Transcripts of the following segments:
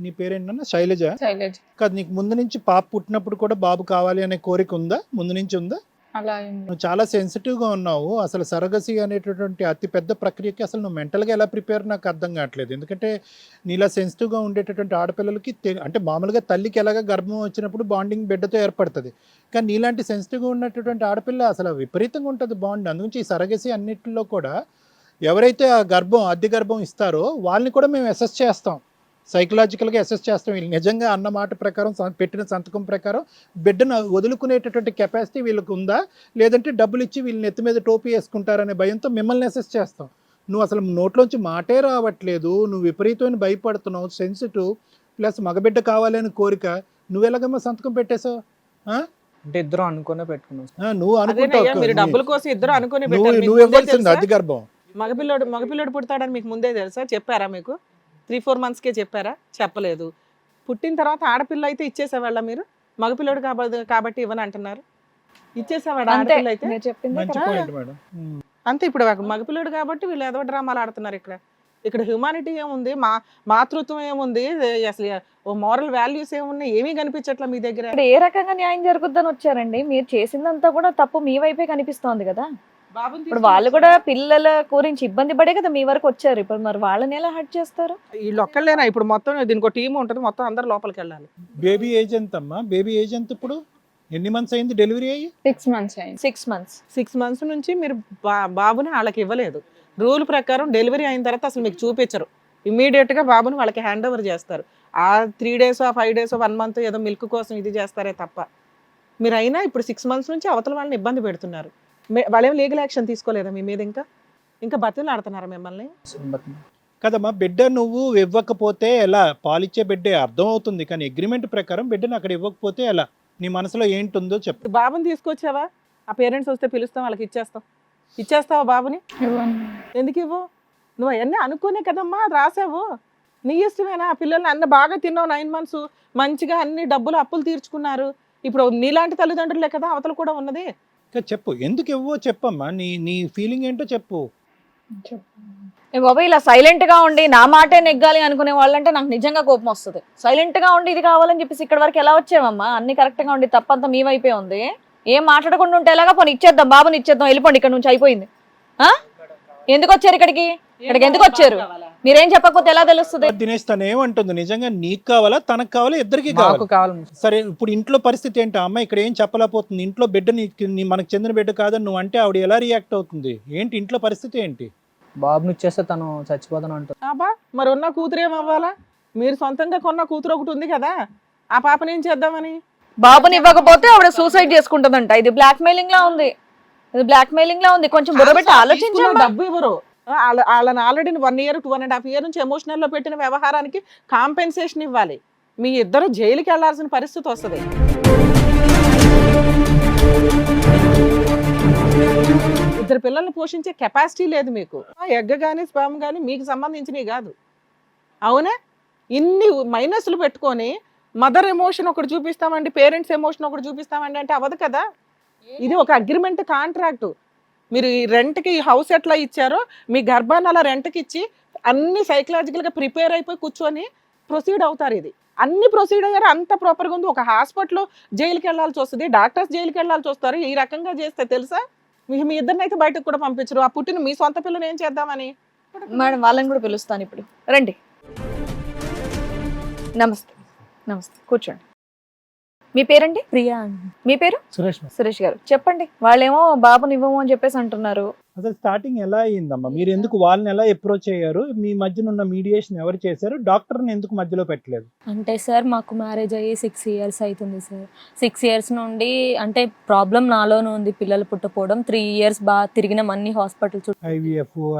నీ పేరేంటన్నా? శైలజ? శైలజ. కాదు, నీకు ముందు నుంచి పాప పుట్టినప్పుడు కూడా బాబు కావాలి అనే కోరిక ఉందా? ముందు నుంచి ఉందా? అలా అయింది. నువ్వు చాలా సెన్సిటివ్గా ఉన్నావు. అసలు సరగసి అనేటటువంటి అతి పెద్ద ప్రక్రియకి అసలు నువ్వు మెంటల్గా ఎలా ప్రిపేర్ నాకు అర్థం కావట్లేదు. ఎందుకంటే నీలా సెన్సిటివ్గా ఉండేటటువంటి ఆడపిల్లలకి అంటే మామూలుగా తల్లికి ఎలాగ గర్భం వచ్చినప్పుడు బాండింగ్ బిడ్డతో ఏర్పడుతుంది, కానీ నీలాంటి సెన్సిటివ్గా ఉన్నటువంటి ఆడపిల్ల అసలు విపరీతంగా ఉంటుంది బాండ్. అందుగురించి ఈ సరగసి అన్నిటిలో కూడా ఎవరైతే ఆ గర్భం అద్దె గర్భం ఇస్తారో వాళ్ళని కూడా మేము అసెస్ చేస్తాం, సైకలాజికల్గా అసెస్ చేస్తాం. వీళ్ళు నిజంగా అన్న మాట ప్రకారం పెట్టిన సంతకం ప్రకారం బిడ్డను వదులుకునేటటువంటి కెపాసిటీ వీళ్ళకి ఉందా, లేదంటే డబ్బులు ఇచ్చి వీళ్ళని ఎత్తి మీద టోపీ వేసుకుంటారనే భయంతో మిమ్మల్ని అసెస్ చేస్తాం. నువ్వు అసలు నోట్లోంచి మాటే రావట్లేదు, నువ్వు విపరీతమైన భయపడుతున్నావు, సెన్సిటివ్, ప్లస్ మగబిడ్డ కావాలి అని కోరిక. నువ్వు ఎలాగమ్మా సంతకం పెట్టేశావు? అంటే ఇద్దరు అనుకునే పెట్టుకున్నాం. నువ్వు అదేనయ్యా, మీరు అనుకుంటావు, డబ్బుల కోసం ఇద్దరు అనుకుని పెట్టారు. మీకు నువ్వు ముందే ఇవ్వాల్సింది తెలుసా? అద్దె గర్భం. మగపిల్లడు పుడతాడని మీకు ముందే తెలుసా? చెప్పారా మీకు? 3-4 monthsకే చెప్పారా? చెప్పలేదు. పుట్టిన తర్వాత ఆడపిల్ల అయితే ఇచ్చేసేవాళ్ళ మీరు? మగపిల్లడు కాబట్టి ఇవ్వని అంటున్నారు. ఇచ్చేసేవాడు ఆడపిల్ల అయితే? మీరు చెప్పింది మంచి correct. Point madam. అంతే. ఇప్పుడు మగపిల్లడు కాబట్టి వీళ్ళు ఏదో డ్రామాలు ఆడుతున్నారు. ఇక్కడ హ్యూమానిటీ ఏముంది, మాతృత్వం ఏముంది, అసలు ఓ మోరల్ వాల్యూస్ ఏమున్నాయి? ఏమీ కనిపించట్లా మీ దగ్గర. ఇక్కడ ఏ రకంగా న్యాయం జరుగుద్దని వచ్చారండి? మీరు చేసిందంతా కూడా తప్పు మీ వైపే కనిపిస్తోంది కదా. బాబుని ఇప్పుడు వాళ్ళు కూడా పిల్లల గురించి ఇబ్బంది పడే కదా మీ వరకు వచ్చారు. ఇప్పుడు మరి వాళ్ళని ఎలా హర్ట్ చేస్తారు? వీళ్ళు ఒక్కళ్ళేనా? ఇప్పుడు మొత్తం దీనికి టీం ఉంటుంది, మొత్తం అందరు లోపలికి వెళ్ళాలి. బేబీ ఏజ్ ఎంత అమ్మా? బేబీ ఏజ్ ఎంత ఇప్పుడు? ఎన్ని మంత్స్ అయింది డెలివరీ అయ్యి? 6 months అయింది. 6 months. 6 months నుంచి మీరు బాబుని వాళ్ళకి ఇవ్వలేదు. రూల్ ప్రకారం డెలివరీ అయిన తర్వాత అసలు మీకు చూపించరు. ఇమీడియట్ గా బాబుని వాళ్ళకి హ్యాండ్ ఓవర్ చేస్తారు. ఆ 3 days 5 days 1 month ఏదో మిల్క్ కోసం ఇది చేస్తారే తప్ప. మీరు అయినా ఇప్పుడు 6 months నుంచి అవతల వాళ్ళని ఇబ్బంది పెడుతున్నారు. వాళ్ళేం లీగల్ యాక్షన్ తీసుకోలేదా మీ మీద? ఇంకా బతులు ఆడుతున్నారా మిమ్మల్ని? కదమ్మా, బిడ్డ నువ్వు ఇవ్వకపోతే ఎలా? పాలిచ్చే బిడ్డే అర్థం అవుతుంది, కానీ అగ్రిమెంట్ ప్రకారం బిడ్డను అక్కడ ఇవ్వకపోతే ఎలా? నీ మనసులో ఏంటుందో చెప్పు. బాబుని తీసుకొచ్చావా? ఆ పేరెంట్స్ వస్తే పిలుస్తాం, వాళ్ళకి ఇచ్చేస్తావా బాబుని? ఎందుకు ఇవ్వు? నువ్వు అవన్నీ అనుకునే కదమ్మా రాసావు. నీ ఇష్టమేనా? ఆ పిల్లల్ని అన్న బాగా తిన్నావు 9 months, మంచిగా అన్ని డబ్బులు అప్పులు తీర్చుకున్నారు. ఇప్పుడు నీలాంటి తల్లిదండ్రులే కదా అవతల కూడా ఉన్నది. చెప్పు, ఎందుకు ఇవ్వో చెప్పమ్మా. నీ ఫీలింగ్ ఏంటో చెప్పు. బాబా ఇలా సైలెంట్ గా ఉండి నా మాటే నెగ్గాలి అనుకునే వాళ్ళంటే నాకు నిజంగా కోపం వస్తుంది. సైలెంట్ గా ఉండి ఇది కావాలని చెప్పేసి ఇక్కడ వరకు ఎలా వచ్చావమ్మా? అన్ని కరెక్ట్ గా ఉండి తప్పంతా మీ వైపే ఉంది. ఏం మాట్లాడకుండా ఉంటే ఎలాగా? పోనీ ఇచ్చేద్దాం, బాబుని ఇచ్చేద్దాం, వెళ్ళిపోండి ఇక్కడ నుంచి, అయిపోయింది. ఎందుకు వచ్చారు ఇక్కడికి? ఎందుకు వచ్చారు? మీరేం చెప్పకపోతే ఎలా తెలుస్తుంది? దినేష్ తను ఏమంటుంది? నిజంగా నీకు కావాలా, తనకు కావాలా, ఇద్దరికి కావాలి? సరే, ఇప్పుడు ఇంట్లో పరిస్థితి ఏంటి? అమ్మ ఇక్కడ ఏం చెప్పలేకపోతుంది. ఇంట్లో బిడ్డ మనకు చెందిన బిడ్డ కాదని నువ్వు అంటే ఆవిడ ఎలా రియాక్ట్ అవుతుంది? ఏంటి ఇంట్లో పరిస్థితి ఏంటి? బాబుని ఇచ్చేస్తే తను చచ్చిపోతాను అంటుంది. మరి ఉన్న కూతురు ఏమవ్వాలా? మీరు సొంతంగా కొన్న కూతురు ఒకటి ఉంది కదా, ఆ పాపని ఏం చేద్దామని? బాబుని ఇవ్వకపోతే ఆవిడ సూసైడ్ చేసుకుంటుందంట. ఇది బ్లాక్ మెయిలింగ్ లా ఉంది. కొంచెం బుర్రబెట్టి ఆలోచించండి. డబ్బు ఇవ్వరు. వాళ్ళని ఆల్రెడీ 1 year 2.5 years నుంచి ఎమోషనల్ లో పెట్టిన వ్యవహారానికి కాంపెన్సేషన్ ఇవ్వాలి. మీ ఇద్దరు జైలుకి వెళ్లాల్సిన పరిస్థితి వస్తుంది. ఇద్దరు పిల్లల్ని పోషించే కెపాసిటీ లేదు మీకు. ఎగ్ కానీ స్పర్మ్ కానీ మీకు సంబంధించినవి కాదు. అవునా? ఇన్ని మైనస్లు పెట్టుకొని మదర్ ఎమోషన్ ఒకటి చూపిస్తామండి, పేరెంట్స్ ఎమోషన్ ఒకటి చూపిస్తామండి అంటే అవ్వదు కదా. ఇది ఒక అగ్రిమెంట్, కాంట్రాక్ట్. మీరు ఈ రెంట్కి ఈ హౌస్ ఎట్లా ఇచ్చారో మీ గర్భాన్ని అలా రెంట్కి ఇచ్చి అన్ని సైకలాజికల్గా ప్రిపేర్ అయిపోయి కూర్చొని ప్రొసీడ్ అవుతారు. ఇది అన్ని ప్రొసీడ్ అయ్యారు, అంత ప్రాపర్గా ఉంది. ఒక హాస్పిటల్లో జైలుకి వెళ్ళాల్సి వస్తుంది, డాక్టర్స్ జైలుకి వెళ్ళాల్సి వస్తారు. ఈ రకంగా చేస్తే తెలుసా? మీ ఇద్దరిని అయితే బయటకు కూడా పంపించరు. ఆ పుట్టిన మీ సొంత పిల్లని ఏం చేద్దామని? మేడం వాళ్ళని కూడా పిలుస్తాను ఇప్పుడు. రండి. నమస్తే. కూర్చోండి. మీ పేరండి? ప్రియా. మీ పేరు? సురేష్ గారు. చెప్పండి. వాళ్ళేమో బాబుని ఇవ్వము అని చెప్పేసి అంటున్నారు. అసలు స్టార్టింగ్ ఎలా అయ్యిందమ్మా? మీరు ఎందుకు వాళ్ళని ఎలా అప్రోచ్ అయ్యారు? మీ మధ్యన ఉన్న మీడియేషన్ ఎవరు చేశారు? డాక్టర్ని ఎందుకు మధ్యలో పెట్టలేదు? అంటే సార్ మాకు మ్యారేజ్ అయ్యి 6 years అవుతుంది సార్. 6 years నుండి అంటే ప్రాబ్లం నాలోనే ఉంది, పిల్లలు పుట్టపోవడం. 3 years బాగా తిరిగినాం అన్ని హాస్పిటల్ చుట్టూ. IVF,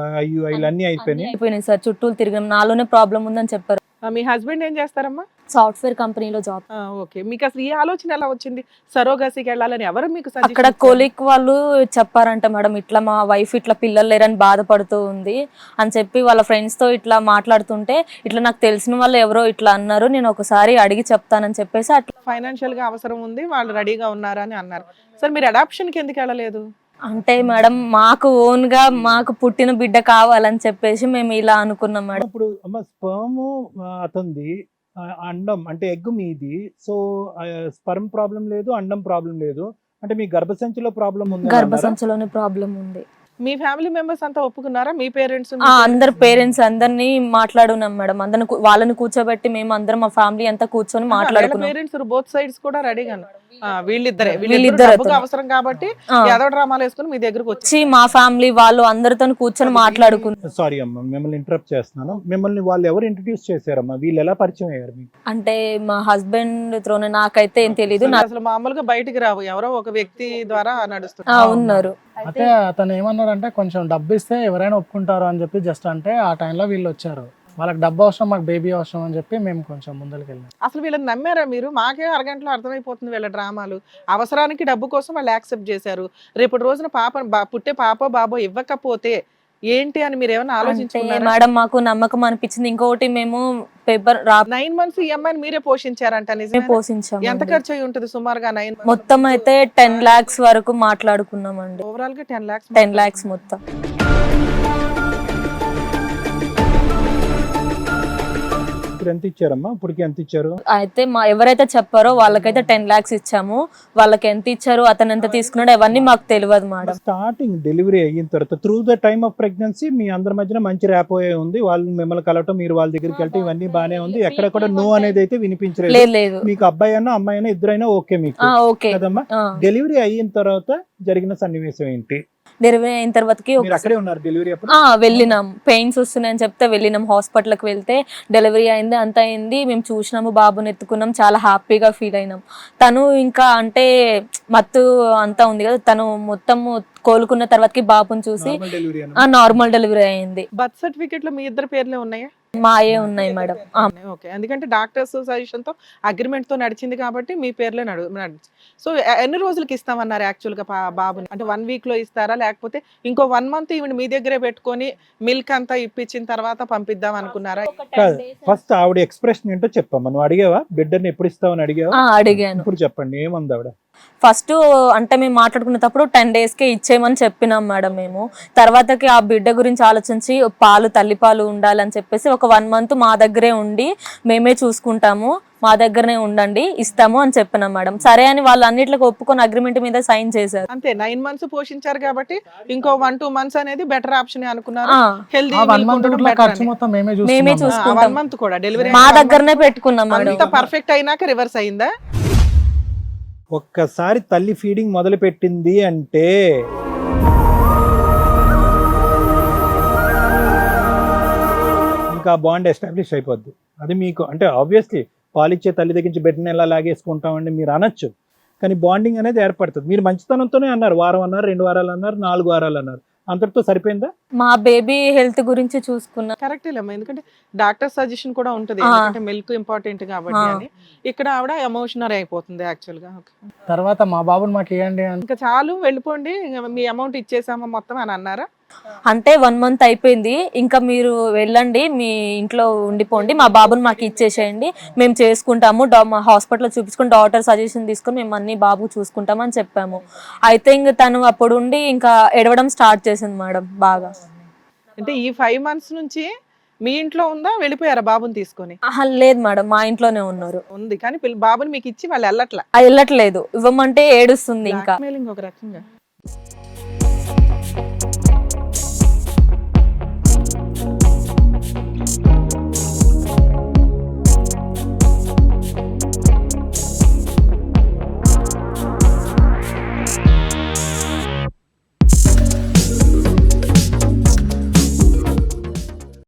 IUI అన్నీ అయిపోయినాయి సార్. చుట్టూ తిరిగినాం, నాలోనే ప్రాబ్లం ఉందని చెప్పారు. మీ హస్బెండ్ ఏం చేస్తారమ్మా? సాఫ్ట్వేర్ కంపెనీలో జాబ్. ఓకే. మీకు అసలు ఈ ఆలోచన ఎలా వచ్చింది సరోగసీకి వెళ్ళాలని? ఎవరు మీకు అక్కడ కొలిక్ వాళ్ళు చెప్పారంట మేడం, ఇట్లా మా వైఫ్ ఇట్లా పిల్లలు లేరని బాధపడుతూ ఉంది అని చెప్పి వాళ్ళ ఫ్రెండ్స్ తో ఇట్లా మాట్లాడుతుంటే ఇట్లా నాకు తెలిసిన వాళ్ళు ఎవరో ఇట్లా అన్నారు, నేను ఒకసారి అడిగి చెప్తానని చెప్పేసి అట్లా. ఫైనాన్షియల్ గా అవసరం ఉంది, వాళ్ళు రెడీగా ఉన్నారా అని అన్నారు. సార్ మీరు అడాప్షన్ కి ఎందుకు వెళ్ళలేదు? అంటే మేడం మాకు ఓన్ గా మాకు పుట్టిన బిడ్డ కావాలని చెప్పేసి మేము ఇలా అనుకున్నాం మేడం. ఇప్పుడు అమ్మ స్పర్మ్ అతంది, అండం అంటే ఎగ్ మీది, సో స్పర్మ్ ప్రాబ్లం లేదు, అండం ప్రాబ్లం లేదు, అంటే మీ గర్భసంచిలో ప్రాబ్లం ఉంది. గర్భసంచిలోనే ప్రాబ్లం ఉంది. మీ ఫ్యామిలీ మెంబర్స్ అంతా ఒప్పుకున్నారా? మీ పేరెంట్స్ అందరు పేరెంట్స్ అందరినీ మాట్లాడున్నాం మేడం. అందరిని వాళ్ళని కూర్చోబెట్టి మేము అందరం మా ఫ్యామిలీ అంతా కూర్చొని మాట్లాడుకున్నాం. పేరెంట్స్ బోత్ సైడ్స్ కూడా రెడీగా వీళ్ళిద్దరే వీళ్ళిద్దరు డబ్బుకు అవసరం కాబట్టి ఏదో డ్రామాలు వేసుకుని మీ దగ్గరకు వచ్చి మా ఫ్యామిలీ వాళ్ళు అందరితో కూర్చొని మాట్లాడుకున్నాం. సారీ అమ్మా, మిమ్మల్ని ఇంటరప్ట్ చేస్తున్నాను. మిమ్మల్ని వాళ్ళు ఎవరు ఇంట్రడ్యూస్ చేశారమ్మా? వీళ్ళు ఎలా పరిచయం అయ్యారు మీకు? అంటే మా హస్బెండ్ త్రోనే, నాకైతే ఏం తెలియదు. అసలు మామూలుగా బయటికి రావు, ఎవరో ఒక వ్యక్తి ద్వారా నడుస్తుంది. ఉన్నారు. అయితే అతను ఏమన్నాడంటే కొంచెం డబ్బు ఇస్తే ఎవరైనా ఒప్పుకుంటారు అని చెప్పి జస్ట్ అంటే ఆ టైంలో వీళ్ళు వచ్చారు. వాళ్ళకి డబ్బు అవసరం, మాకు బేబీ అవసరం అని చెప్పి మేము కొంచెం ముందరికి వెళ్ళాం. అసలు వీళ్ళని నమ్మారా మీరు? మాకే అరగంటలో అర్థమైపోతుంది వీళ్ళ డ్రామాలు. అవసరానికి డబ్బు కోసం వాళ్ళు యాక్సెప్ట్ చేశారు. రేపటి రోజున పుట్టే పాప బాబో ఇవ్వకపోతే ఏంటి అని మీరు ఏమైనా ఆలోచించుకున్నారా? మేడం మాకు నమ్మకం అనిపించింది. ఇంకొకటి మేము పేపర్ 9 months ఈ అమ్మాయిని మీరే పోషించారంట, నిజమే? పోషించాం. ఎంత ఖర్చు అయి ఉంటుంది సుమారుగా? 9 months మొత్తం అయితే 10 lakhs వరకు మాట్లాడుకున్నామండి. ఓవరాల్ గా 10 lakhs. 10 lakhs మొత్తం. ఇప్పుడు ఎంత ఇచ్చారమ్మా? ఇప్పటికి ఎంత ఇచ్చారు? అయితే ఎవరైతే చెప్పారో వాళ్ళకైతే 10 lakhs ఇచ్చాము. వాళ్ళకి ఎంత ఇచ్చారు, అతను ఎంత తీసుకున్నాడు అవన్నీ మాకు తెలియదు మేడం. స్టార్టింగ్ డెలివరీ అయిన తర్వాత through the time of pregnancy మీ అందరి మధ్యన మంచి ర్యాపోయే ఉంది. వాళ్ళు మిమ్మల్ని కలవటం, మీరు వాళ్ళ దగ్గరికి వెళ్తే ఇవన్నీ బానే ఉంది. ఎక్కడ కూడా నో అనేది అయితే వినిపించలేదు. లేదు. మీకు అబ్బాయి అయినా అమ్మాయి అయినా ఇద్దరైనా ఓకే మీకు ఓకే కదమ్మా? డెలివరీ అయిన తర్వాత జరిగిన సన్నివేశం ఏంటి? డెలివరీ అయిన తర్వాతకి అక్కడే ఉన్నారు డెలివరీ అప్పుడు? వెళ్ళినాం. పెయిన్స్ వస్తున్నాయని చెప్తే వెళ్ళినాం హాస్పిటల్కి. వెళ్తే డెలివరీ అయింది, అంత అయింది. మేము చూసినాము, బాబుని ఎత్తుకున్నాం, చాలా హ్యాపీగా ఫీల్ అయినాం. తను ఇంకా అంటే మత్తు అంతా ఉంది కదా, తను మొత్తం కోలుకున్న తర్వాతకి బాబుని చూసి నార్మల్ డెలివరీ అయింది. బర్త్ సర్టిఫికెట్ లో మీ ఇద్దరు పేర్లే ఉన్నాయా? మాయే ఉన్నాయి మేడం. ఓకే, ఎందుకంటే డాక్టర్స్ సజెషన్ తో అగ్రిమెంట్ తో నడిచింది కాబట్టి మీ పేర్లే నడిచి. సో ఎన్ని రోజులకి ఇస్తామన్నారు యాక్చువల్ గా బాబుని? అంటే 1 week లో ఇస్తారా, లేకపోతే ఇంకో 1 month ఈవెన్ మీ దగ్గరే పెట్టుకొని మిల్క్ అంతా ఇప్పించిన తర్వాత పంపిద్దాం అనుకున్నారా? ఫస్ట్ ఆవిడ ఎక్స్ప్రెషన్ ఏంటో చెప్పమ్మా. నువ్వు అడిగావా బిడ్డని ఎప్పుడు ఇస్తావని? అడిగావా? అడిగాను. ఇప్పుడు చెప్పండి ఏమంది ఆవిడ? ఫస్ట్ అంటే మేము మాట్లాడుకునేటప్పుడు 10 daysకే ఇచ్చేయమని చెప్పినాం మేడం మేము. తర్వాతకి ఆ బిడ్డ గురించి ఆలోచించి తల్లిపాలు ఉండాలని చెప్పేసి ఒక 1 month మా దగ్గరే ఉండి మేమే చూసుకుంటాము, మా దగ్గరనే ఉండండి, ఇస్తాము అని చెప్పినాం మేడం. సరే అని వాళ్ళు అన్నిట్లకి ఒప్పుకొని అగ్రిమెంట్ మీద సైన్ చేశారు. అంతే, 9 months పోషించారు కాబట్టి ఇంకో 1-2 months అనేది బెటర్ ఆప్షన్ అనుకున్నారు. హెల్దీ 1 month ఖర్చు మొత్తం మేమే చూసుకుంటాం. 1 month కూడా డెలివరీ మా దగ్గరనే పెట్టుకున్నాం మేడం. అంత పర్ఫెక్ట్ అయినాక రివర్స్ అయిందా? ఒక్కసారి తల్లి ఫీడింగ్ మొదలు పెట్టింది అంటే ఇంకా బాండ్ ఎస్టాబ్లిష్ అయిపోద్ది. అది మీకు అంటే ఆబ్వియస్లీ పాలిచ్చే తల్లి దగ్గర నుంచి బిడ్డని ఎలా లాగేసుకుంటామండి మీరు అనొచ్చు, కానీ బాండింగ్ అనేది ఏర్పడుతుంది. మీరు మంచితనంతోనే అన్నారు, వారం అన్నారు, 2 వారాలు అన్నారు, 4 వారాలు అన్నారు, అంతటితో సరిపోయిందా? మా బేబీ హెల్త్ గురించి చూసుకున్నా. కరెక్టే లేమ్మా, ఎందుకంటే డాక్టర్ సజెషన్ కూడా ఉంటుంది, ఎందుకంటే మిల్క్ ఇంపార్టెంట్ కాబట్టి అని. ఇక్కడ ఆవిడ ఎమోషనల్ అయిపోతుంది యాక్చువల్ గా. తర్వాత మా బాబుని మాకు ఇవ్వండి అని, ఇంకా చాలు వెళ్ళిపోండి, మీ అమౌంట్ ఇచ్చేసామా మొత్తం అని అన్నారా? అంటే 1 month అయిపోయింది, ఇంకా మీరు వెళ్ళండి, మీ ఇంట్లో ఉండిపోండి, మా బాబుని మాకు ఇచ్చేసేయండి, మేము చేసుకుంటాము, మా హాస్పిటల్లో చూపించుకుని డాక్టర్ సజెషన్ తీసుకుని మేము అన్ని బాబు చూసుకుంటాం అని చెప్పాము. అయితే ఇంక తను అప్పుడు ఉండి ఇంకా ఎడవడం స్టార్ట్ చేసింది మేడం బాగా. అంటే ఈ 5 months నుంచి మీ ఇంట్లో ఉందా, వెళ్ళిపోయారా బాబుని తీసుకొని? లేదు మేడం, మా ఇంట్లోనే ఉన్నారు. ఉంది, కానీ బాబుని మీకు ఇచ్చి వాళ్ళు వెళ్ళట్లేదు. ఇవ్వమంటే ఏడుస్తుంది. ఇంకా ఒక రకంగా